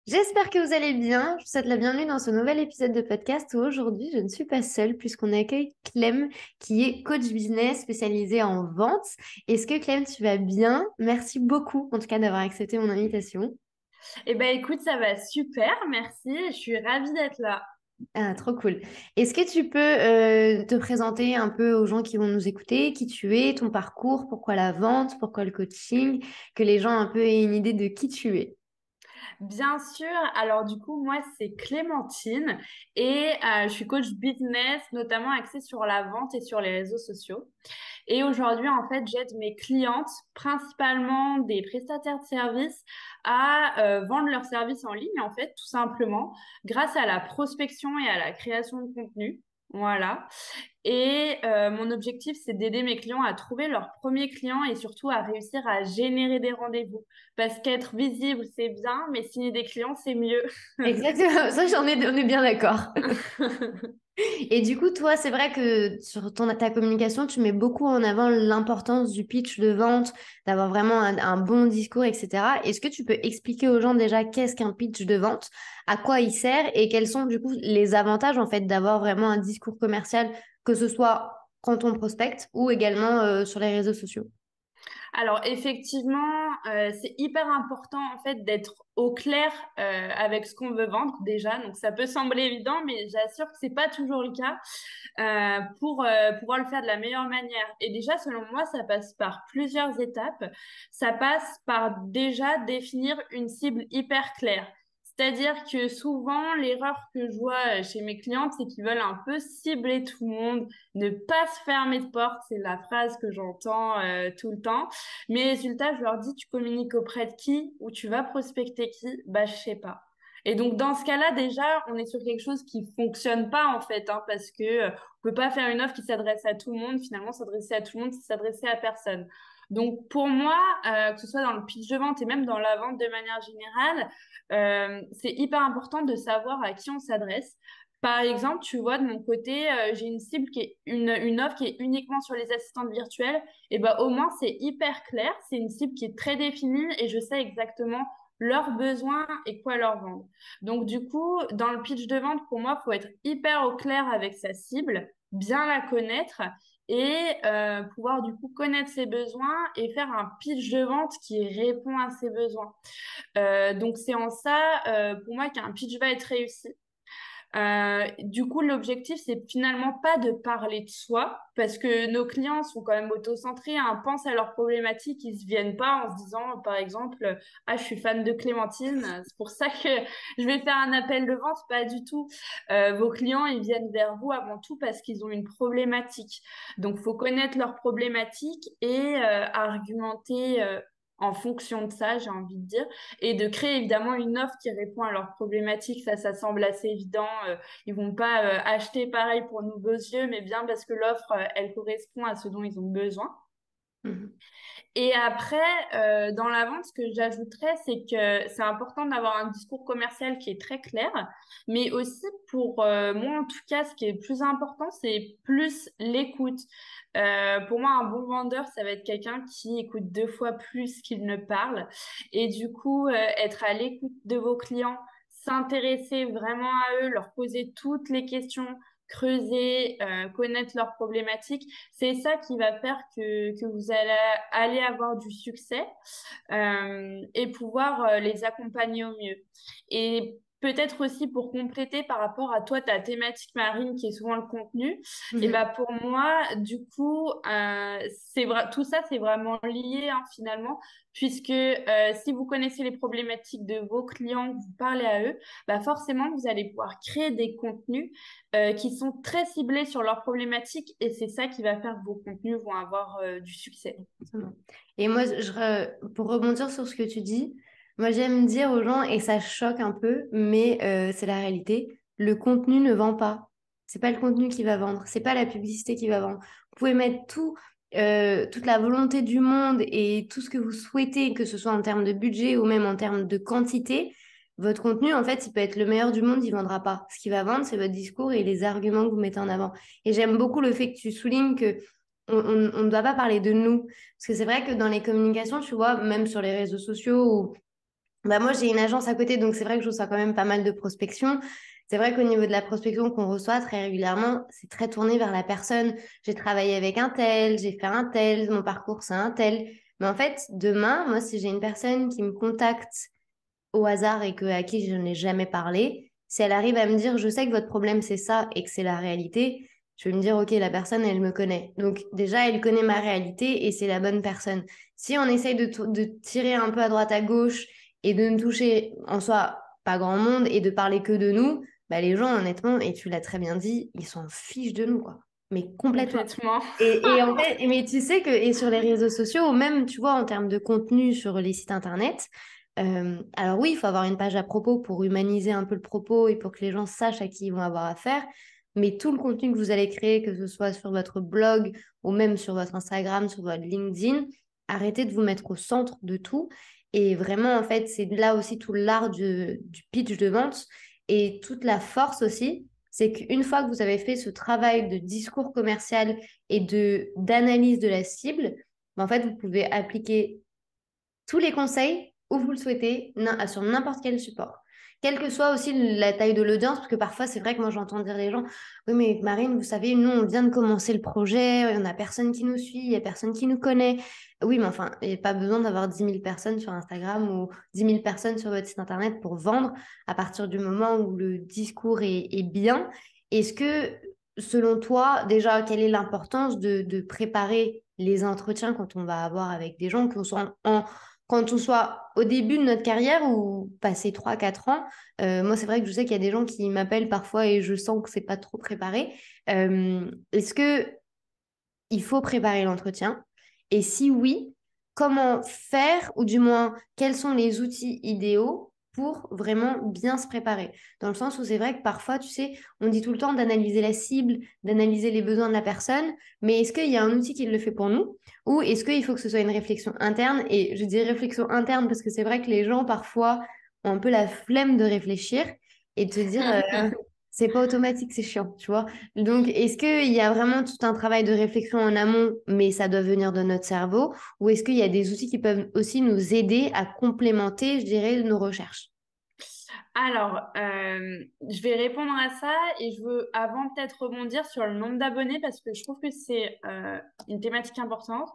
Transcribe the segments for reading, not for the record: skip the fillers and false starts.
J'espère que vous allez bien. Je vous souhaite la bienvenue dans ce nouvel épisode de podcast où aujourd'hui je ne suis pas seule puisqu'on accueille Clem qui est coach business spécialisé en vente. Est-ce que Clem, tu vas bien? Merci beaucoup en tout cas d'avoir accepté mon invitation. Eh ben écoute, ça va super, merci. Je suis ravie d'être là. Ah, trop cool. Est-ce que tu peux te présenter un peu aux gens qui vont nous écouter, qui tu es, ton parcours, pourquoi la vente, pourquoi le coaching, que les gens un peu aient une idée de qui tu es? Bien sûr, alors du coup, moi, c'est Clémentine et je suis coach business, notamment axée sur la vente et sur les réseaux sociaux. Et aujourd'hui, en fait, j'aide mes clientes, principalement des prestataires de services, à vendre leurs services en ligne, en fait, tout simplement, grâce à la prospection et à la création de contenu. Voilà. Et mon objectif, c'est d'aider mes clients à trouver leurs premiers clients et surtout à réussir à générer des rendez-vous. Parce qu'être visible, c'est bien, mais signer des clients, c'est mieux. Exactement, ça on est bien d'accord. Et du coup, toi, c'est vrai que sur ta communication, tu mets beaucoup en avant l'importance du pitch de vente, d'avoir vraiment un bon discours, etc. Est-ce que tu peux expliquer aux gens déjà qu'est-ce qu'un pitch de vente, à quoi il sert et quels sont du coup les avantages en fait d'avoir vraiment un discours commercial, que ce soit quand on prospecte ou également sur les réseaux sociaux? Alors effectivement, c'est hyper important en fait d'être au clair avec ce qu'on veut vendre déjà. Donc ça peut sembler évident, mais j'assure que c'est pas toujours le cas pour pouvoir le faire de la meilleure manière. Et déjà, selon moi, ça passe par plusieurs étapes. Ça passe par déjà définir une cible hyper claire. C'est-à-dire que souvent, l'erreur que je vois chez mes clientes, c'est qu'ils veulent un peu cibler tout le monde, ne pas se fermer de porte. C'est la phrase que j'entends tout le temps. Mes résultats, je leur dis, tu communiques auprès de qui ou tu vas prospecter qui? Bah, je sais pas. Et donc, dans ce cas-là, déjà, on est sur quelque chose qui fonctionne pas, en fait, hein, parce que on peut pas faire une offre qui s'adresse à tout le monde. Finalement, s'adresser à tout le monde, c'est s'adresser à personne. Donc, pour moi, que ce soit dans le pitch de vente et même dans la vente de manière générale, c'est hyper important de savoir à qui on s'adresse. Par exemple, tu vois, de mon côté, j'ai une cible qui est une offre qui est uniquement sur les assistantes virtuelles. Et ben, au moins, c'est hyper clair. C'est une cible qui est très définie et je sais exactement leurs besoins et quoi leur vendre. Donc, du coup, dans le pitch de vente, pour moi, il faut être hyper au clair avec sa cible, bien la connaître et pouvoir, du coup, connaître ses besoins et faire un pitch de vente qui répond à ses besoins. Donc, c'est en ça, pour moi, qu'un pitch va être réussi. Du coup, l'objectif, c'est finalement pas de parler de soi, parce que nos clients sont quand même auto-centrés, hein, pensent à leurs problématiques, ils se viennent pas en se disant, par exemple, ah, je suis fan de Clémentine, c'est pour ça que je vais faire un appel de vente, pas du tout. Vos clients, ils viennent vers vous avant tout parce qu'ils ont une problématique. Donc, faut connaître leurs problématiques et argumenter en fonction de ça, j'ai envie de dire et de créer évidemment une offre qui répond à leurs problématiques. Ça semble assez évident. Ils vont pas acheter pareil pour nos beaux yeux, mais bien parce que l'offre, elle correspond à ce dont ils ont besoin. Mhm. Et après, dans la vente, ce que j'ajouterais, c'est que c'est important d'avoir un discours commercial qui est très clair, mais aussi pour moi, en tout cas, ce qui est le plus important, c'est plus l'écoute. Pour moi, un bon vendeur, ça va être quelqu'un qui écoute deux fois plus qu'il ne parle. Et du coup, être à l'écoute de vos clients, s'intéresser vraiment à eux, leur poser toutes les questions, creuser, connaître leurs problématiques. C'est ça qui va faire que vous aller avoir du succès et pouvoir les accompagner au mieux. Et peut-être aussi pour compléter par rapport à toi, ta thématique marine qui est souvent le contenu, et ben Mhm. pour moi, du coup, tout ça, c'est vraiment lié hein, finalement, puisque si vous connaissez les problématiques de vos clients, que vous parlez à eux, bah forcément, vous allez pouvoir créer des contenus qui sont très ciblés sur leurs problématiques et c'est ça qui va faire que vos contenus vont avoir du succès. Exactement. Et moi, pour rebondir sur ce que tu dis, moi j'aime dire aux gens, et ça choque un peu, mais c'est la réalité, le contenu ne vend pas. C'est pas le contenu qui va vendre, c'est pas la publicité qui va vendre. Vous pouvez mettre toute la volonté du monde et tout ce que vous souhaitez, que ce soit en termes de budget ou même en termes de quantité. Votre contenu, en fait, il peut être le meilleur du monde, il vendra pas. Ce qui va vendre, c'est votre discours et les arguments que vous mettez en avant. Et j'aime beaucoup le fait que tu soulignes que on ne doit pas parler de nous. Parce que c'est vrai que dans les communications, tu vois, même sur les réseaux sociaux Bah moi, j'ai une agence à côté, donc c'est vrai que je reçois quand même pas mal de prospection. C'est vrai qu'au niveau de la prospection qu'on reçoit très régulièrement, c'est très tourné vers la personne. J'ai travaillé avec un tel, j'ai fait un tel, mon parcours c'est un tel. Mais en fait, demain, moi, si j'ai une personne qui me contacte au hasard et à qui je n'ai jamais parlé, si elle arrive à me dire, je sais que votre problème c'est ça et que c'est la réalité, je vais me dire, ok, la personne, elle me connaît. Donc déjà, elle connaît ma réalité et c'est la bonne personne. Si on essaye de tirer un peu à droite à gauche et de ne toucher en soi pas grand monde et de parler que de nous, bah, les gens, honnêtement, et tu l'as très bien dit, ils s'en fichent de nous, quoi. Mais complètement. Complètement. Et en fait, mais tu sais que et sur les réseaux sociaux, ou même, tu vois, en termes de contenu sur les sites internet, alors oui, il faut avoir une page à propos pour humaniser un peu le propos et pour que les gens sachent à qui ils vont avoir affaire. Mais tout le contenu que vous allez créer, que ce soit sur votre blog ou même sur votre Instagram, sur votre LinkedIn, arrêtez de vous mettre au centre de tout. Et vraiment, en fait, c'est là aussi tout l'art du pitch de vente et toute la force aussi. C'est qu'une fois que vous avez fait ce travail de discours commercial et d'analyse de la cible, ben, en fait, vous pouvez appliquer tous les conseils où vous le souhaitez, sur n'importe quel support. Quelle que soit aussi la taille de l'audience, parce que parfois, c'est vrai que moi, j'entends dire les gens, oui, mais Marine, vous savez, nous, on vient de commencer le projet, il n'y a personne qui nous suit, il n'y a personne qui nous connaît. Oui, mais enfin, il n'y a pas besoin d'avoir 10 000 personnes sur Instagram ou 10 000 personnes sur votre site Internet pour vendre à partir du moment où le discours est bien. Est-ce que, selon toi, déjà, quelle est l'importance de préparer les entretiens quand on va avoir avec des gens, qu'on soit quand on soit au début de notre carrière ou passé 3 4 ans? Moi, c'est vrai que je sais qu'il y a des gens qui m'appellent parfois et je sens que c'est pas trop préparé. Est-ce que il faut préparer l'entretien? Et si oui, comment faire, ou du moins, quels sont les outils idéaux pour vraiment bien se préparer? Dans le sens où c'est vrai que parfois, tu sais, on dit tout le temps d'analyser la cible, d'analyser les besoins de la personne, mais est-ce qu'il y a un outil qui le fait pour nous? Ou est-ce qu'il faut que ce soit une réflexion interne? Et je dis réflexion interne parce que c'est vrai que les gens, parfois, ont un peu la flemme de réfléchir et de se dire, c'est pas automatique, c'est chiant, tu vois. Donc, est-ce qu'il y a vraiment tout un travail de réflexion en amont, mais ça doit venir de notre cerveau, ou est-ce qu'il y a des outils qui peuvent aussi nous aider à complémenter, je dirais, nos recherches? Alors, je vais répondre à ça et je veux avant peut-être rebondir sur le nombre d'abonnés parce que je trouve que c'est une thématique importante.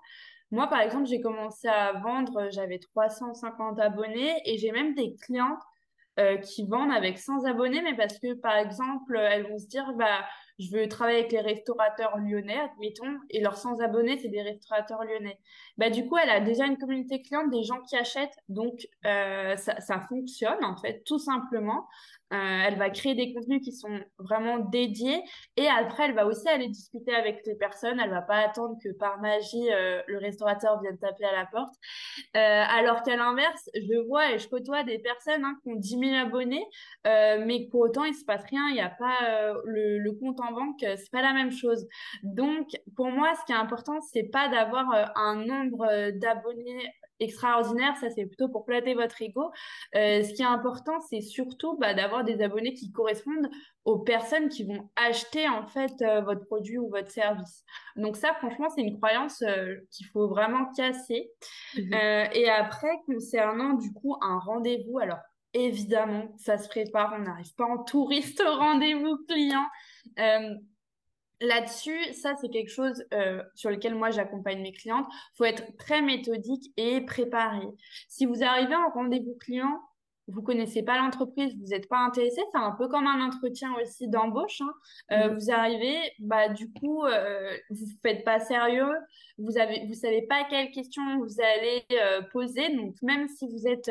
Moi, par exemple, j'ai commencé à vendre, j'avais 350 abonnés et j'ai même des clients qui vendent avec 100 abonnés, mais parce que, par exemple, elles vont se dire, bah, je veux travailler avec les restaurateurs lyonnais, admettons, et leurs 100 abonnés, c'est des restaurateurs lyonnais. Bah, du coup, elle a déjà une communauté cliente, des gens qui achètent, donc ça fonctionne, en fait, tout simplement. Elle va créer des contenus qui sont vraiment dédiés et après, elle va aussi aller discuter avec les personnes. Elle va pas attendre que par magie, le restaurateur vienne taper à la porte. Alors qu'à l'inverse, je vois et je côtoie des personnes qui ont 10 000 abonnés, mais pour autant, il se passe rien, il n'y a pas le compte en banque, c'est pas la même chose. Donc, pour moi, ce qui est important, c'est pas d'avoir un nombre d'abonnés extraordinaire, ça c'est plutôt pour flatter votre ego. Ce qui est important, c'est surtout d'avoir des abonnés qui correspondent aux personnes qui vont acheter en fait votre produit ou votre service. Donc ça, franchement, c'est une croyance qu'il faut vraiment casser. Mhm. Et après, concernant du coup un rendez-vous, alors évidemment, ça se prépare, on n'arrive pas en touriste au rendez-vous client. Euh, Là-dessus, ça c'est quelque chose sur lequel moi j'accompagne mes clientes. Il faut être très méthodique et préparé. Si vous arrivez en rendez-vous client, vous connaissez pas l'entreprise, vous n'êtes pas intéressé, c'est un peu comme un entretien aussi d'embauche, hein. Mhm. Vous arrivez, bah du coup, vous faites pas sérieux, vous savez pas quelles questions vous allez poser. Donc même si vous êtes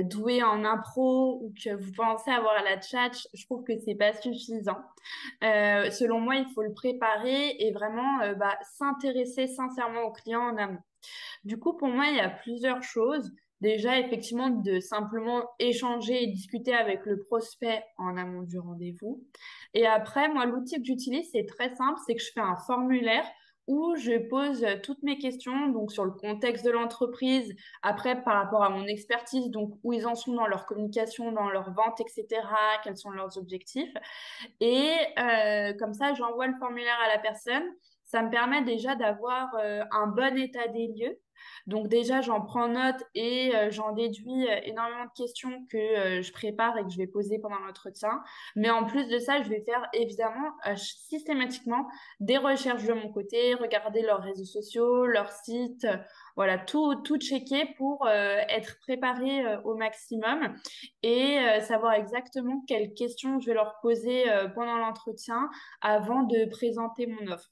doué en impro ou que vous pensez avoir la tchatch, je trouve que c'est pas suffisant. Selon moi, il faut le préparer et vraiment s'intéresser sincèrement au client en amont. Du coup, pour moi, il y a plusieurs choses. Déjà, effectivement, de simplement échanger et discuter avec le prospect en amont du rendez-vous. Et après, moi, l'outil que j'utilise, c'est très simple, c'est que je fais un formulaire où je pose toutes mes questions, donc sur le contexte de l'entreprise, après par rapport à mon expertise, donc où ils en sont dans leur communication, dans leur vente, etc., quels sont leurs objectifs. Et comme ça, j'envoie le formulaire à la personne. ça me permet déjà d'avoir un bon état des lieux. Donc déjà, j'en prends note et j'en déduis énormément de questions que je prépare et que je vais poser pendant l'entretien. Mais en plus de ça, je vais faire évidemment systématiquement des recherches de mon côté, regarder leurs réseaux sociaux, leur site, voilà, tout checker pour être préparé au maximum et savoir exactement quelles questions je vais leur poser pendant l'entretien avant de présenter mon offre.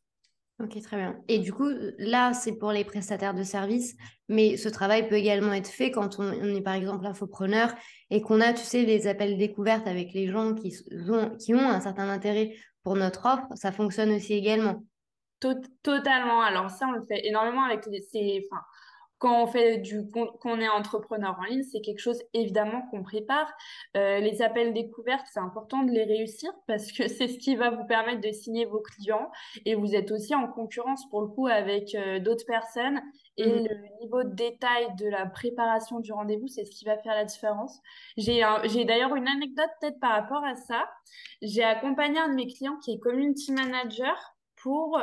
Ok, très bien. Et du coup, là, c'est pour les prestataires de services, mais ce travail peut également être fait quand on est par exemple infopreneur et qu'on a, tu sais, les appels découvertes avec les gens qui ont un certain intérêt pour notre offre. Ça fonctionne aussi également. Totalement. Alors ça, on le fait énormément avec enfin, quand on fait qu'on est entrepreneur en ligne, c'est quelque chose évidemment qu'on prépare. Les appels découvertes, c'est important de les réussir parce que c'est ce qui va vous permettre de signer vos clients et vous êtes aussi en concurrence pour le coup avec d'autres personnes et Mhm. le niveau de détail de la préparation du rendez-vous, c'est ce qui va faire la différence. J'ai d'ailleurs une anecdote peut-être par rapport à ça. J'ai accompagné un de mes clients qui est community manager pour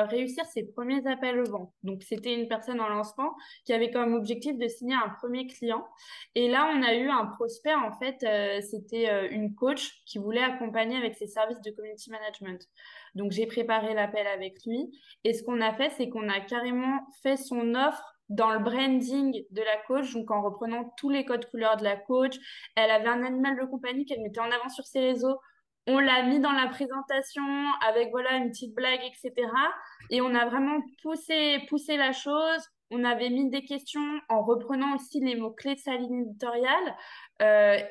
réussir ses premiers appels aux ventes. Donc, c'était une personne en lancement qui avait comme objectif de signer un premier client. Et là, on a eu un prospect, en fait, c'était une coach qui voulait accompagner avec ses services de community management. Donc, j'ai préparé l'appel avec lui. Et ce qu'on a fait, c'est qu'on a carrément fait son offre dans le branding de la coach, donc en reprenant tous les codes couleurs de la coach. Elle avait un animal de compagnie qu'elle mettait en avant sur ses réseaux. On l'a mis dans la présentation avec voilà une petite blague, etc. Et on a vraiment poussé la chose. On avait mis des questions en reprenant aussi les mots-clés de sa ligne éditoriale.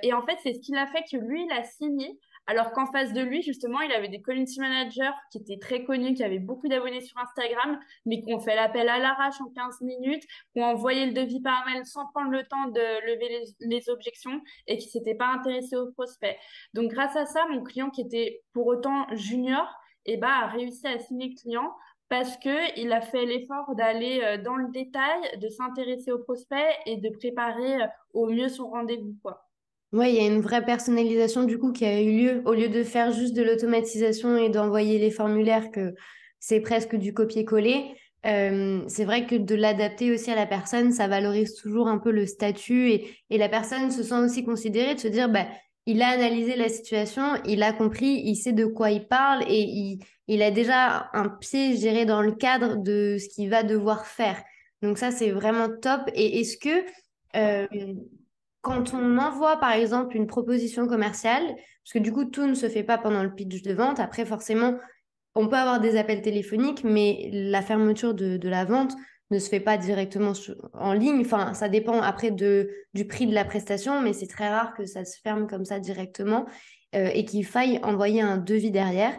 Et en fait, c'est ce qui l'a fait que lui, il a signé. Alors qu'en face de lui, justement, il avait des community managers qui étaient très connus, qui avaient beaucoup d'abonnés sur Instagram, mais qui ont fait l'appel à l'arrache en 15 minutes, qui ont envoyé le devis par mail sans prendre le temps de lever les objections et qui s'étaient pas intéressés au prospect. Donc, grâce à ça, mon client qui était pour autant junior, a réussi à signer le client parce qu'il a fait l'effort d'aller dans le détail, de s'intéresser au prospect et de préparer au mieux son rendez-vous, quoi. Ouais, il y a une vraie personnalisation du coup qui a eu lieu. Au lieu de faire juste de l'automatisation et d'envoyer les formulaires, que c'est presque du copier-coller, c'est vrai que de l'adapter aussi à la personne, ça valorise toujours un peu le statut et la personne se sent aussi considérée de se dire, bah, il a analysé la situation, il a compris, il sait de quoi il parle et il a déjà un pied, je dirais, dans le cadre de ce qu'il va devoir faire. Donc ça, c'est vraiment top. Et est-ce que euh, quand on envoie, par exemple, une proposition commerciale, parce que du coup, tout ne se fait pas pendant le pitch de vente. Après, forcément, on peut avoir des appels téléphoniques, mais la fermeture de la vente ne se fait pas directement en ligne. Enfin, ça dépend après du prix de la prestation, mais c'est très rare que ça se ferme comme ça directement et qu'il faille envoyer un devis derrière.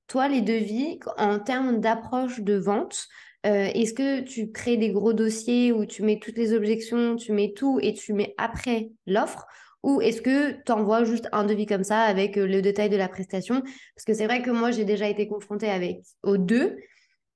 Toi, les devis, en termes d'approche de vente, est-ce que tu crées des gros dossiers où tu mets toutes les objections, tu mets tout et tu mets après l'offre? Ou est-ce que tu envoies juste un devis comme ça avec le détail de la prestation? Parce que c'est vrai que moi, j'ai déjà été confrontée aux deux.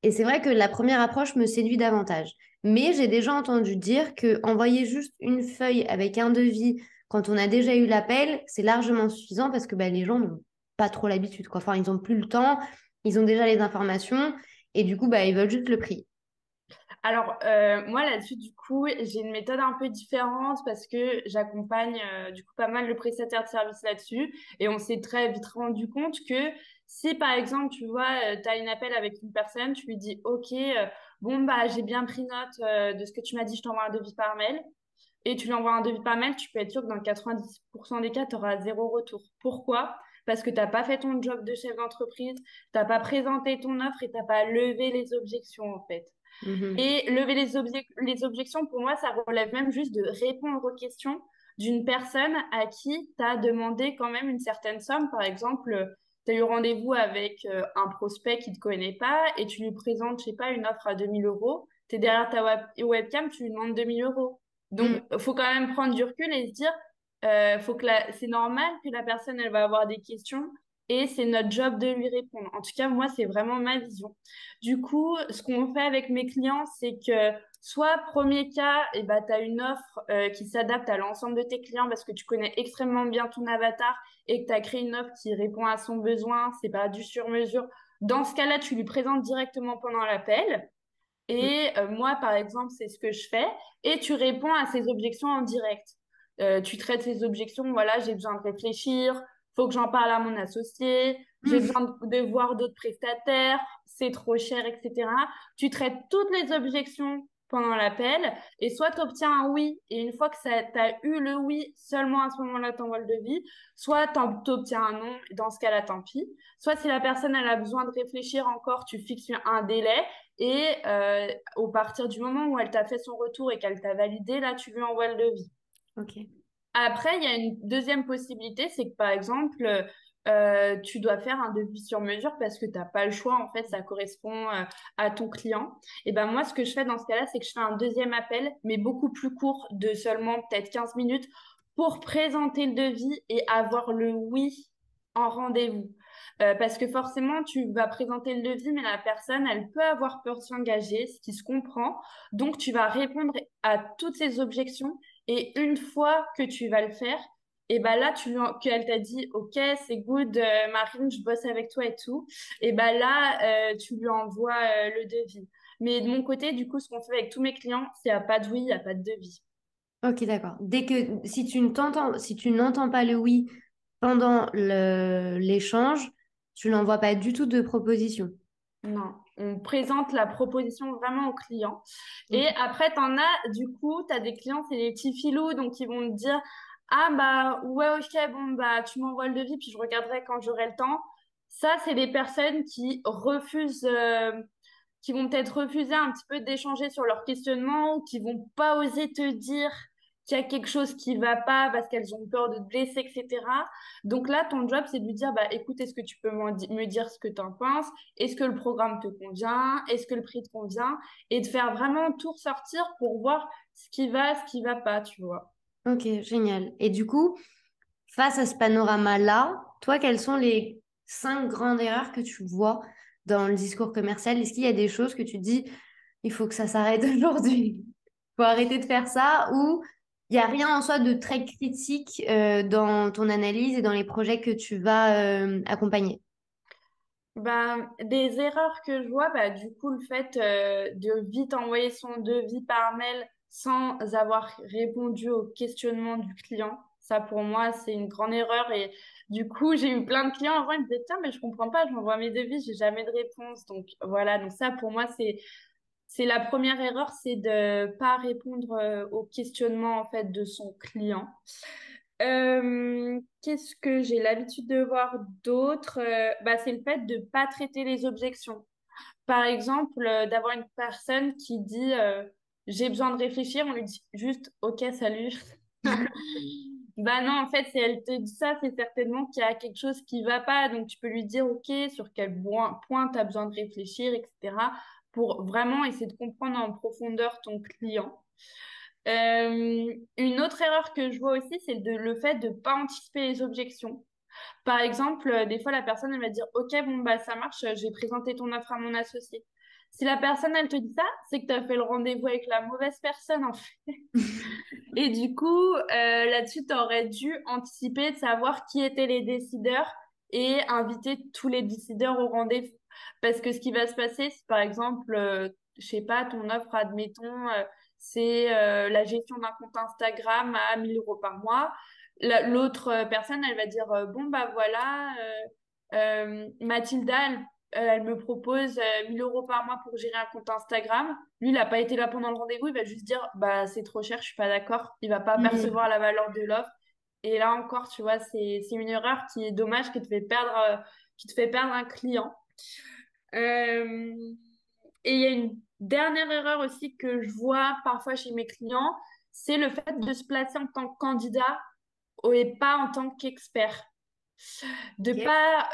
Et c'est vrai que la première approche me séduit davantage. Mais j'ai déjà entendu dire que envoyer juste une feuille avec un devis quand on a déjà eu l'appel, c'est largement suffisant parce que bah, les gens n'ont pas trop l'habitude, quoi. Enfin, ils n'ont plus le temps, ils ont déjà les informations et du coup, bah, ils veulent juste le prix. Alors, moi là-dessus, du coup, j'ai une méthode un peu différente parce que j'accompagne du coup pas mal de prestataires de services là-dessus et on s'est très vite rendu compte que si par exemple, tu vois, tu as une appel avec une personne, tu lui dis, OK, bon, bah, j'ai bien pris note de ce que tu m'as dit, je t'envoie un devis par mail et tu lui envoies un devis par mail, tu peux être sûr que dans 90% des cas, tu auras zéro retour. Pourquoi? Parce que tu n'as pas fait ton job de chef d'entreprise, tu n'as pas présenté ton offre et tu n'as pas levé les objections en fait. Mhm. Et lever les objections, pour moi, ça relève même juste de répondre aux questions d'une personne à qui tu as demandé quand même une certaine somme. Par exemple, tu as eu rendez-vous avec un prospect qui ne te connaît pas et tu lui présentes, je sais pas, une offre à 2 000 euros. Tu es derrière ta webcam, tu lui demandes 2 000 euros. Donc, Mhm. il faut quand même prendre du recul et se dire, faut que c'est normal que la personne, elle va avoir des questions et c'est notre job de lui répondre. En tout cas, moi, c'est vraiment ma vision. Du coup, ce qu'on fait avec mes clients, c'est que soit premier cas, tu as une offre qui s'adapte à l'ensemble de tes clients parce que tu connais extrêmement bien ton avatar et que tu as créé une offre qui répond à son besoin, c'est pas du sur-mesure. Dans ce cas-là, tu lui présentes directement pendant l'appel. Mm. Et moi, par exemple, c'est ce que je fais. Et tu réponds à ces objections en direct. Tu traites ces objections, voilà, j'ai besoin de réfléchir, faut que j'en parle à mon associé, j'ai besoin de voir d'autres prestataires, c'est trop cher, etc. Tu traites toutes les objections pendant l'appel et soit tu obtiens un oui et une fois que tu as eu le oui, seulement à ce moment-là, tu envoies le devis, soit tu obtiens un non, et dans ce cas-là, tant pis. Soit si la personne elle a besoin de réfléchir encore, tu fixes un délai et au partir du moment où elle t'a fait son retour et qu'elle t'a validé, là, tu lui envoies le devis. Ok. Après, il y a une deuxième possibilité, c'est que par exemple, tu dois faire un devis sur mesure parce que tu n'as pas le choix, en fait, ça correspond à ton client. Et ben moi, ce que je fais dans ce cas-là, c'est que je fais un deuxième appel, mais beaucoup plus court, de seulement peut-être 15 minutes, pour présenter le devis et avoir le oui en rendez-vous. Parce que forcément, tu vas présenter le devis, mais la personne, elle peut avoir peur de s'engager, ce qui se comprend. Donc, tu vas répondre à toutes ces objections et une fois que tu vas le faire, et ben là, qu'elle t'a dit, OK, c'est good, Marine, je bosse avec toi et tout. Et ben là, tu lui envoies le devis. Mais de mon côté, du coup, ce qu'on fait avec tous mes clients, c'est à pas de oui, il n'y a pas de devis. Ok, d'accord. Dès que si tu n'entends pas le oui pendant l'échange, tu n'envoies pas du tout de proposition. Non, on présente la proposition vraiment au client. Et Ok. après, t'en as, du coup, tu as des clients, c'est des petits filous, donc ils vont te dire, ah bah ouais, ok, bon, bah tu m'envoies le devis, puis je regarderai quand j'aurai le temps. Ça, c'est des personnes qui refusent, qui vont peut-être refuser un petit peu d'échanger sur leur questionnement ou qui vont pas oser te dire qu'il y a quelque chose qui va pas parce qu'elles ont peur de te blesser, etc. Donc là, ton job, c'est de lui dire, bah, écoute, est-ce que tu peux me dire ce que tu en penses? Est-ce que le programme te convient? Est-ce que le prix te convient? Et de faire vraiment tout ressortir pour voir ce qui va pas, tu vois. Ok, génial. Et du coup, face à ce panorama-là, toi, quelles sont les 5 grandes erreurs que tu vois dans le discours commercial? Est-ce qu'il y a des choses que tu dis, il faut que ça s'arrête aujourd'hui? Il faut arrêter de faire ça ou il n'y a rien en soi de très critique dans ton analyse et dans les projets que tu vas accompagner? Ben, des erreurs que je vois, bah, du coup, le fait de vite envoyer son devis par mail sans avoir répondu au questionnement du client, ça pour moi, c'est une grande erreur. Et du coup, j'ai eu plein de clients avant, ils me disaient, tiens, mais je comprends pas, j'envoie mes devis, j'ai jamais de réponse. Donc voilà, donc ça pour moi, c'est la première erreur, c'est de pas répondre au questionnement en fait de son client. Qu'est-ce que j'ai l'habitude de voir d'autre? Bah, c'est le fait de pas traiter les objections. Par exemple, d'avoir une personne qui dit j'ai besoin de réfléchir, on lui dit juste OK, salut. Bah non, en fait, si elle te dit ça, c'est certainement qu'il y a quelque chose qui va pas. Donc, tu peux lui dire OK, sur quel point tu as besoin de réfléchir, etc. pour vraiment essayer de comprendre en profondeur ton client. Une autre erreur que je vois aussi, c'est le fait de ne pas anticiper les objections. Par exemple, des fois, la personne, elle va dire, OK, bon, bah, ça marche, j'ai présenté ton offre à mon associé. Si la personne, elle te dit ça, c'est que tu as fait le rendez-vous avec la mauvaise personne, en fait. Et du coup, là-dessus, tu aurais dû anticiper de savoir qui étaient les décideurs et inviter tous les décideurs au rendez-vous. Parce que ce qui va se passer, c'est par exemple, je sais pas, ton offre, admettons, c'est la gestion d'un compte Instagram à 1 000 € par mois. L'autre personne, elle va dire, bon, bah voilà, Mathilda, elle me propose 1 000 € par mois pour gérer un compte Instagram. Lui, il n'a pas été là pendant le rendez-vous, il va juste dire bah c'est trop cher, je suis pas d'accord. Il va pas Hmm. percevoir la valeur de l'offre. Et là encore, tu vois, c'est une erreur qui est dommage, qui te fait perdre un client. Euh, et il y a une dernière erreur aussi que je vois parfois chez mes clients, c'est le fait de se placer en tant que candidat et pas en tant qu'expert de Ok. pas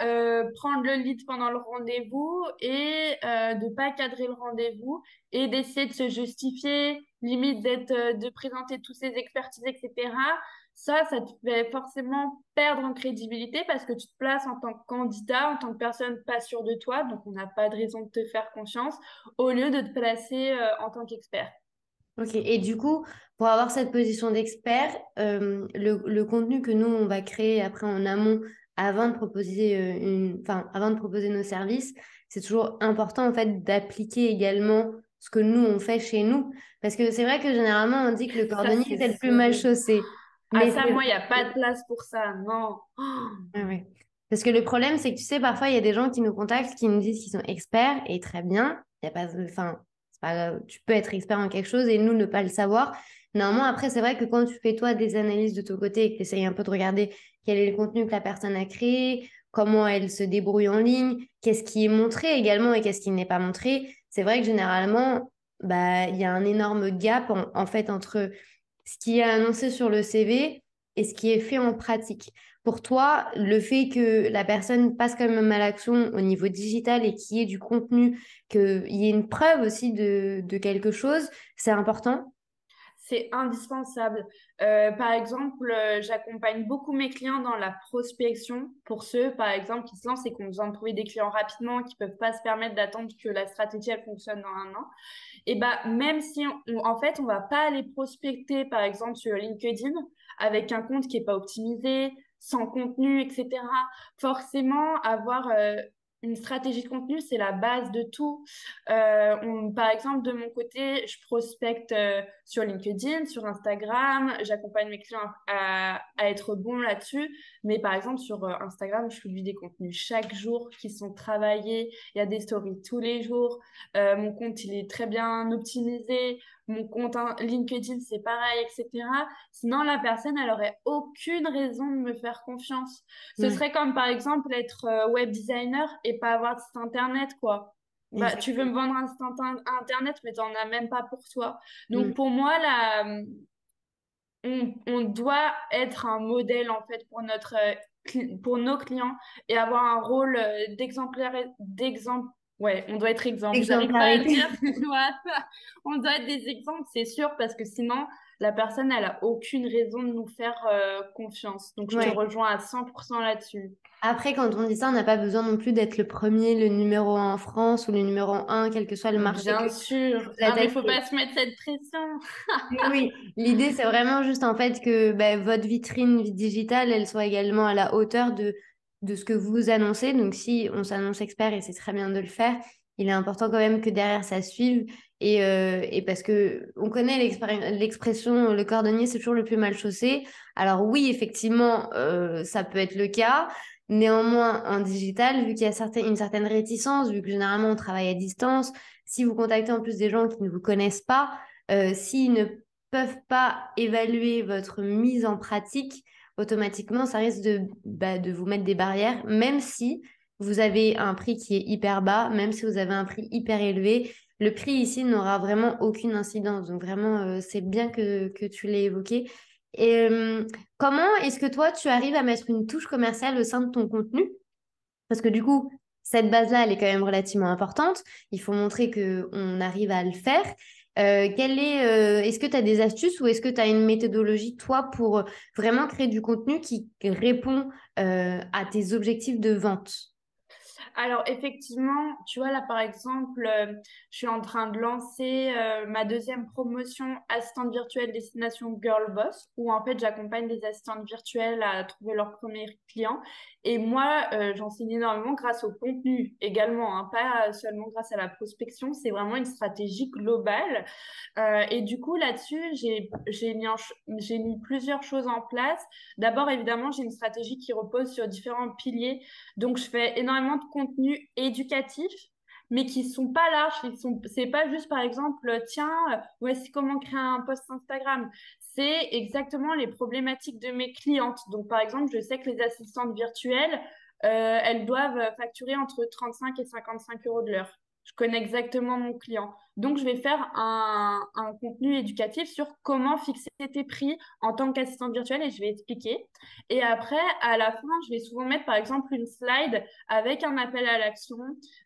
prendre le lead pendant le rendez-vous et de pas cadrer le rendez-vous et d'essayer de se justifier, limite de présenter toutes ses expertises, etc. Ça te fait forcément perdre en crédibilité parce que tu te places en tant que candidat, en tant que personne pas sûre de toi, donc on n'a pas de raison de te faire confiance, au lieu de te placer en tant qu'expert. Ok, et du coup, pour avoir cette position d'expert, le contenu que nous, on va créer après en amont avant de proposer avant de proposer nos services, c'est toujours important en fait d'appliquer également ce que nous on fait chez nous. Parce que c'est vrai que généralement on dit que le Ça, cordonnier c'est c'est le plus mal sûr. chaussé. Ah, Mais ça, c'est moi, il n'y a pas de place pour ça. Non. Ouais, ouais. Parce que le problème, c'est que tu sais, parfois, il y a des gens qui nous contactent, qui nous disent qu'ils sont experts, et très bien. Il y a pas, enfin, c'est pas grave. Tu peux être expert en quelque chose et nous ne pas le savoir. Néanmoins, après, c'est vrai que quand tu fais toi des analyses de ton côté et que tu essayes un peu de regarder quel est le contenu que la personne a créé, comment elle se débrouille en ligne, qu'est-ce qui est montré également et qu'est-ce qui n'est pas montré, c'est vrai que généralement, bah, il y a un énorme gap en fait entre ce qui est annoncé sur le CV et ce qui est fait en pratique. Pour toi, le fait que la personne passe quand même à l'action au niveau digital et qu'il y ait du contenu, qu'il y ait une preuve aussi de quelque chose, c'est important? C'est indispensable. Par exemple, j'accompagne beaucoup mes clients dans la prospection pour ceux, par exemple, qui se lancent et qui ont besoin de trouver des clients rapidement, qui peuvent pas se permettre d'attendre que la stratégie elle fonctionne dans un an. Et bah, même si en fait, on va pas aller prospecter, par exemple, sur LinkedIn avec un compte qui est pas optimisé, sans contenu, etc. Forcément, avoir une stratégie de contenu, c'est la base de tout. Par exemple, de mon côté, je prospecte sur LinkedIn, sur Instagram. J'accompagne mes clients à être bons là-dessus. Mais par exemple, sur Instagram, je publie des contenus chaque jour qui sont travaillés. Il y a des stories tous les jours. Mon compte, il est très bien optimisé. Mon compte LinkedIn, c'est pareil, etc. Sinon, la personne, elle aurait aucune raison de me faire confiance. Ce Ouais, serait comme, par exemple, être web designer et pas avoir de site internet, quoi. Bah, tu veux me exactement. vendre un site internet, mais t'en as même pas pour toi. Mm. Donc, pour moi, là, on doit être un modèle, en fait, pour pour nos clients et avoir un rôle d'exemple. Ouais, on doit être exemple. J'arrive pas à le dire. Exemplarité. Voilà. On doit être des exemples, c'est sûr, parce que sinon, la personne, elle a aucune raison de nous faire confiance. Donc, je te Ouais. rejoins à 100% là-dessus. Après, quand on dit ça, on n'a pas besoin non plus d'être le premier, le numéro un en France ou le numéro un, quel que soit le marché Bien que sûr. vous Ah, mais il faut attaquez. pas se mettre cette pression. Oui, oui. L'idée, c'est vraiment juste en fait que ben, votre vitrine digitale, elle soit également à la hauteur de ce que vous annoncez. Donc, si on s'annonce expert et c'est très bien de le faire, il est important quand même que derrière ça suive. Et parce que on connaît l'expression le cordonnier, c'est toujours le plus mal chaussé. Alors oui, effectivement, ça peut être le cas. Néanmoins, en digital, vu qu'il y a une certaine réticence, vu que généralement on travaille à distance, si vous contactez en plus des gens qui ne vous connaissent pas, s'ils ne peuvent pas évaluer votre mise en pratique, automatiquement, ça risque de vous mettre des barrières, même si vous avez un prix qui est hyper bas, même si vous avez un prix hyper élevé. Le prix ici n'aura vraiment aucune incidence. Donc vraiment, c'est bien que tu l'aies évoqué. Et comment est-ce que toi, tu arrives à mettre une touche commerciale au sein de ton contenu? Parce que du coup, cette base-là, elle est quand même relativement importante. Il faut montrer qu'on arrive à le faire. Est-ce que tu as des astuces ou est-ce que tu as une méthodologie, toi, pour vraiment créer du contenu qui répond à tes objectifs de vente? Alors, effectivement, tu vois, là, par exemple, je suis en train de lancer ma deuxième promotion assistante virtuelle destination Girl Boss, où en fait, j'accompagne des assistantes virtuelles à trouver leurs premiers clients. Et moi, j'enseigne énormément grâce au contenu également, hein, pas seulement grâce à la prospection. C'est vraiment une stratégie globale. Et du coup, là-dessus, j'ai mis plusieurs choses en place. D'abord, évidemment, j'ai une stratégie qui repose sur différents piliers. Donc, je fais énormément de contenu éducatif, mais qui sont pas larges. C'est pas juste, par exemple, tiens, voici comment créer un post Instagram. C'est exactement les problématiques de mes clientes. Donc, par exemple, je sais que les assistantes virtuelles, elles doivent facturer entre 35 et 55 euros de l'heure. Je connais exactement mon client. Donc, je vais faire un contenu éducatif sur comment fixer tes prix en tant qu'assistante virtuelle et je vais expliquer. Et après, à la fin, je vais souvent mettre, par exemple, une slide avec un appel à l'action.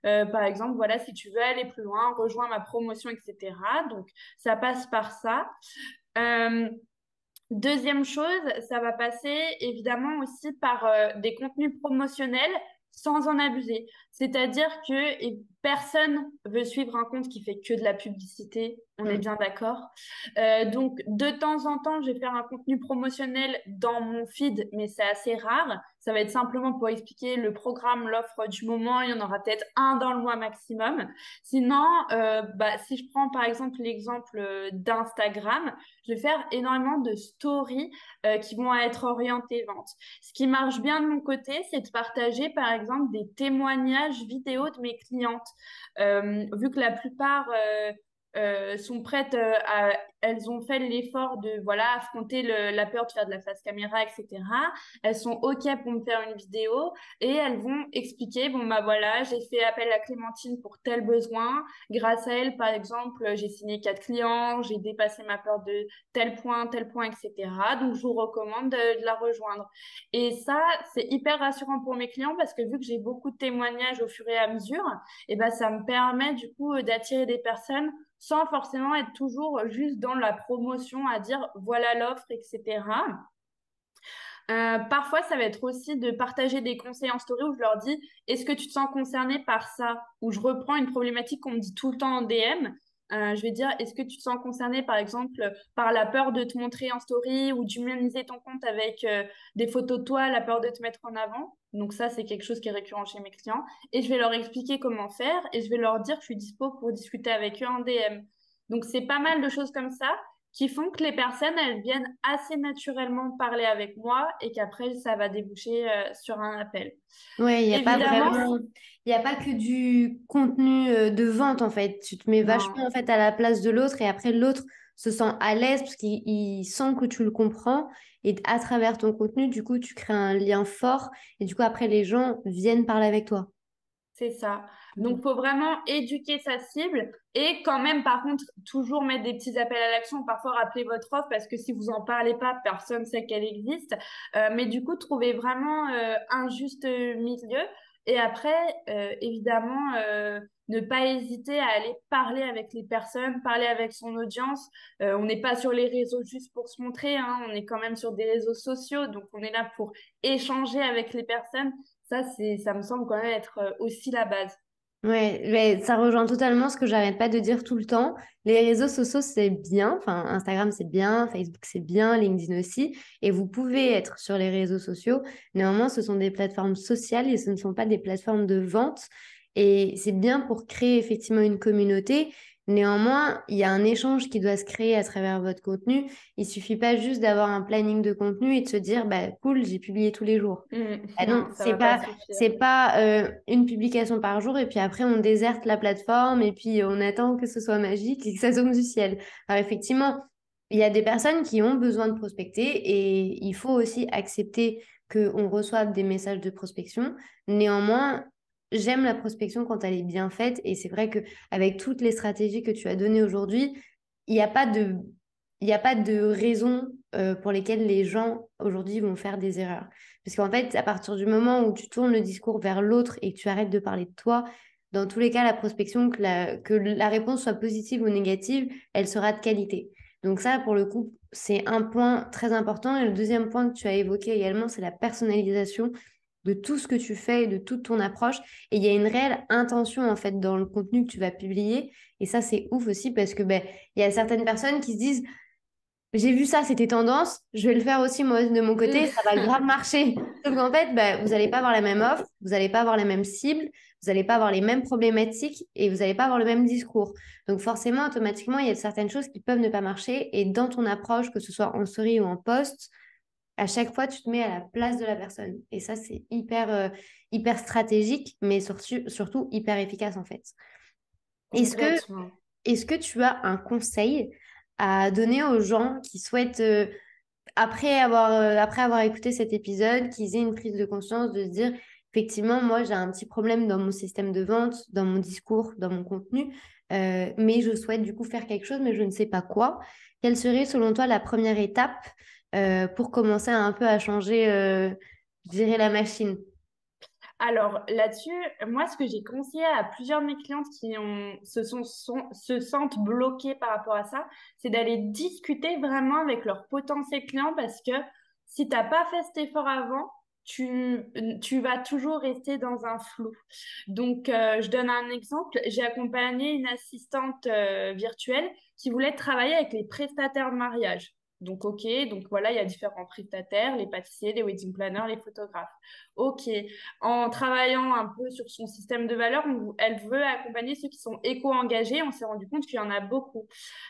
Par exemple, voilà, si tu veux aller plus loin, rejoins ma promotion, etc. Donc, ça passe par ça. Euh, Deuxième chose, ça va passer évidemment aussi par des contenus promotionnels sans en abuser. C'est-à-dire que personne veut suivre un compte qui fait que de la publicité, on est Mm. bien d'accord. Donc, de temps en temps, je vais faire un contenu promotionnel dans mon feed, mais c'est assez rare. Ça va être simplement pour expliquer le programme, l'offre du moment. Il y en aura peut-être un dans le mois maximum. Sinon, si je prends par exemple l'exemple d'Instagram, je vais faire énormément de stories qui vont être orientées vente. Ce qui marche bien de mon côté, c'est de partager par exemple des témoignages vidéo de mes clientes. Vu que la plupart sont prêtes elles ont fait l'effort de voilà affronter la peur de faire de la face caméra, etc. Elles sont OK pour me faire une vidéo et elles vont expliquer, bon bah voilà, j'ai fait appel à Clémentine pour tel besoin. Grâce à elle, par exemple, j'ai signé 4 clients, j'ai dépassé ma peur de tel point, etc. Donc je vous recommande de la rejoindre. Et ça, c'est hyper rassurant pour mes clients parce que vu que j'ai beaucoup de témoignages au fur et à mesure, et ben ça me permet du coup d'attirer des personnes sans forcément être toujours juste dans la promotion à dire voilà l'offre, etc. Parfois, ça va être aussi de partager des conseils en story où je leur dis, est-ce que tu te sens concerné par ça? Ou je reprends une problématique qu'on me dit tout le temps en DM. Je vais dire, est-ce que tu te sens concerné, par exemple, par la peur de te montrer en story ou d'humaniser ton compte avec des photos de toi, la peur de te mettre en avant? Donc ça, c'est quelque chose qui est récurrent chez mes clients. Et je vais leur expliquer comment faire et je vais leur dire que je suis dispo pour discuter avec eux en DM. Donc c'est pas mal de choses comme ça qui font que les personnes, elles viennent assez naturellement parler avec moi et qu'après, ça va déboucher sur un appel. Ouais, il n'y a pas Évidemment, vraiment, il n'y a pas que du contenu de vente en fait. Tu te mets vachement non, en fait à la place de l'autre et après l'autre se sent à l'aise parce qu'il sent que tu le comprends et à travers ton contenu, du coup, tu crées un lien fort et du coup, après, les gens viennent parler avec toi. c'est ça. Donc, Mhm. faut vraiment éduquer sa cible et quand même, par contre, toujours mettre des petits appels à l'action. Parfois, rappeler votre offre parce que si vous en parlez pas, personne ne sait qu'elle existe. Mais du coup, trouver vraiment un juste milieu. Et après, évidemment, ne pas hésiter à aller parler avec les personnes, parler avec son audience. On n'est pas sur les réseaux juste pour se montrer, hein. On est quand même sur des réseaux sociaux. Donc, on est là pour échanger avec les personnes. Ça me semble quand même être aussi la base. Ouais, mais ça rejoint totalement ce que j'arrête pas de dire tout le temps. Les réseaux sociaux, c'est bien. Enfin, Instagram, c'est bien. Facebook, c'est bien. LinkedIn aussi. Et vous pouvez être sur les réseaux sociaux. Néanmoins, ce sont des plateformes sociales et ce ne sont pas des plateformes de vente. Et c'est bien pour créer effectivement une communauté. Néanmoins, il y a un échange qui doit se créer à travers votre contenu. Il suffit pas juste d'avoir un planning de contenu et de se dire, bah, cool, j'ai publié tous les jours. Ah non, Non, ça va pas suffire. c'est pas une publication par jour et puis après on déserte la plateforme et puis on attend que ce soit magique et que ça tombe du ciel. Alors effectivement, il y a des personnes qui ont besoin de prospecter et il faut aussi accepter qu'on reçoive des messages de prospection. Néanmoins, j'aime la prospection quand elle est bien faite et c'est vrai que avec toutes les stratégies que tu as données aujourd'hui, il n'y a pas de, il n'y a pas de raison pour lesquelles les gens aujourd'hui vont faire des erreurs. Parce qu'en fait, à partir du moment où tu tournes le discours vers l'autre et que tu arrêtes de parler de toi, dans tous les cas, la prospection, que la réponse soit positive ou négative, elle sera de qualité. Donc ça, pour le coup, c'est un point très important. Et le deuxième point que tu as évoqué également, c'est la personnalisation de tout ce que tu fais et de toute ton approche. Et il y a une réelle intention, en fait, dans le contenu que tu vas publier. Et ça, c'est ouf aussi parce que ben, il y a certaines personnes qui se disent j'ai vu ça, c'était tendance, je vais le faire aussi moi de mon côté, ça va grave marcher. Sauf qu'en fait, bah, vous n'allez pas avoir la même offre, vous n'allez pas avoir les mêmes cibles, vous n'allez pas avoir les mêmes problématiques et vous n'allez pas avoir le même discours. Donc forcément, automatiquement, il y a certaines choses qui peuvent ne pas marcher et dans ton approche, que ce soit en story ou en post, à chaque fois, tu te mets à la place de la personne. Et ça, c'est hyper stratégique, mais surtout hyper efficace en fait. Est-ce que Complètement. est-ce que tu as un conseil à donner aux gens qui souhaitent, après avoir écouté cet épisode, qu'ils aient une prise de conscience de se dire, effectivement, moi, j'ai un petit problème dans mon système de vente, dans mon discours, dans mon contenu, mais je souhaite du coup faire quelque chose, mais je ne sais pas quoi. Quelle serait, selon toi, la première étape pour commencer un peu à changer, je dirais, la machine? Alors là-dessus, moi, ce que j'ai conseillé à plusieurs de mes clientes se sentent bloquées par rapport à ça, c'est d'aller discuter vraiment avec leurs potentiels clients parce que si tu n'as pas fait cet effort avant, tu vas toujours rester dans un flou. Donc, je donne un exemple. J'ai accompagné une assistante virtuelle qui voulait travailler avec les prestataires de mariage. Donc, OK, donc voilà, il y a différents prestataires, les pâtissiers, les wedding planners, les photographes. OK, en travaillant un peu sur son système de valeurs, elle veut accompagner ceux qui sont éco-engagés. On s'est rendu compte qu'il y en a beaucoup.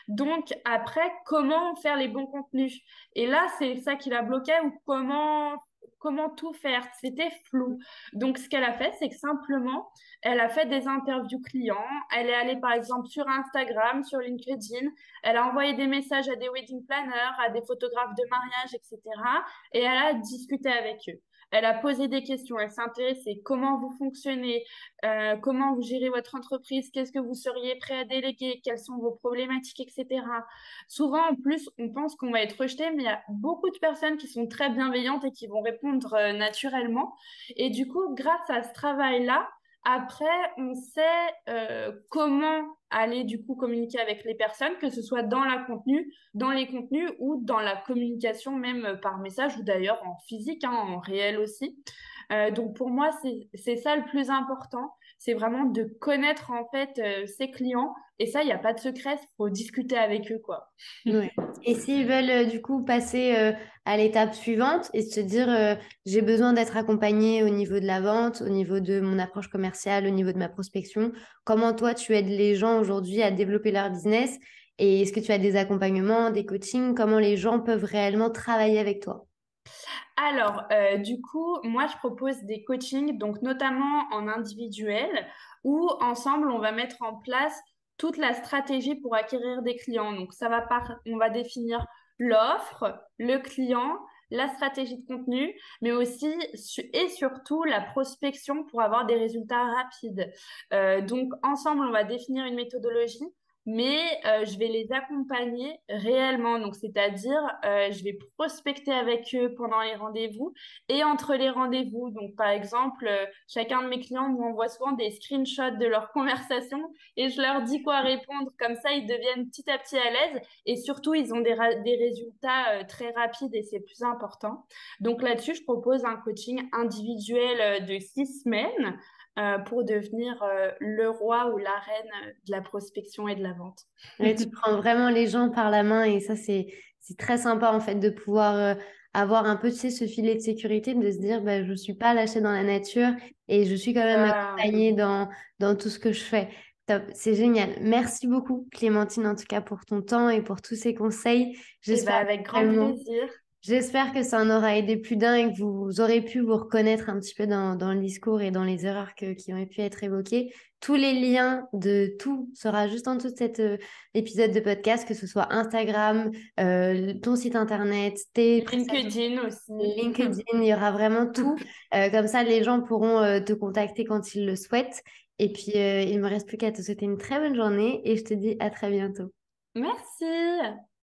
Donc, après, comment faire les bons contenus? Et là, c'est ça qui la bloquait ou comment tout faire. C'était flou. Donc, ce qu'elle a fait, c'est que simplement, elle a fait des interviews clients. Elle est allée, par exemple, sur Instagram, sur LinkedIn. Elle a envoyé des messages à des wedding planners, à des photographes de mariage, etc. Et elle a discuté avec eux. Elle a posé des questions. Elle s'est intéressée comment vous fonctionnez, comment vous gérez votre entreprise, qu'est-ce que vous seriez prêt à déléguer, quelles sont vos problématiques, etc. Souvent, en plus, on pense qu'on va être rejeté, mais il y a beaucoup de personnes qui sont très bienveillantes et qui vont répondre naturellement. Et du coup, grâce à ce travail-là, après, on sait comment aller du coup communiquer avec les personnes, que ce soit dans les contenus ou dans la communication même par message ou d'ailleurs en physique, hein, en réel aussi. Donc pour moi, c'est ça le plus important, c'est vraiment de connaître en fait ses clients et ça, il n'y a pas de secret, il faut discuter avec eux, quoi. Ouais. Et s'ils veulent du coup passer à l'étape suivante et se dire j'ai besoin d'être accompagné au niveau de la vente, au niveau de mon approche commerciale, au niveau de ma prospection, comment toi tu aides les gens aujourd'hui à développer leur business et est-ce que tu as des accompagnements, des coachings, comment les gens peuvent réellement travailler avec toi? Alors, du coup, moi, je propose des coachings, donc notamment en individuel, où ensemble, on va mettre en place toute la stratégie pour acquérir des clients. Donc, on va définir l'offre, le client, la stratégie de contenu, mais aussi et surtout la prospection pour avoir des résultats rapides. Donc, ensemble, on va définir une méthodologie mais je vais les accompagner réellement. Donc, c'est-à-dire, je vais prospecter avec eux pendant les rendez-vous et entre les rendez-vous. Donc, par exemple, chacun de mes clients m'envoie souvent des screenshots de leurs conversations et je leur dis quoi répondre. Comme ça, ils deviennent petit à petit à l'aise et surtout, ils ont des résultats très rapides et c'est plus important. Donc, là-dessus, je propose un coaching individuel de 6 semaines pour devenir le roi ou la reine de la prospection et de la vente. Ouais, tu prends vraiment les gens par la main et ça, c'est très sympa en fait de pouvoir avoir un peu, tu sais, ce filet de sécurité, de se dire, bah, je ne suis pas lâchée dans la nature et je suis quand même Ça, accompagnée dans tout ce que je fais. Top, c'est génial. Merci beaucoup, Clémentine, en tout cas, pour ton temps et pour tous ces conseils. et J'espère ben avec grand vraiment. plaisir. J'espère que ça en aura aidé plus d'un et que vous aurez pu vous reconnaître un petit peu dans le discours et dans les erreurs qui ont pu être évoquées. Tous les liens de tout sera juste en dessous de cet épisode de podcast, que ce soit Instagram, ton site internet, tes prestations, LinkedIn aussi. LinkedIn, il y aura vraiment tout. Comme ça, les gens pourront te contacter quand ils le souhaitent. Et puis, il ne me reste plus qu'à te souhaiter une très bonne journée et je te dis à très bientôt. Merci.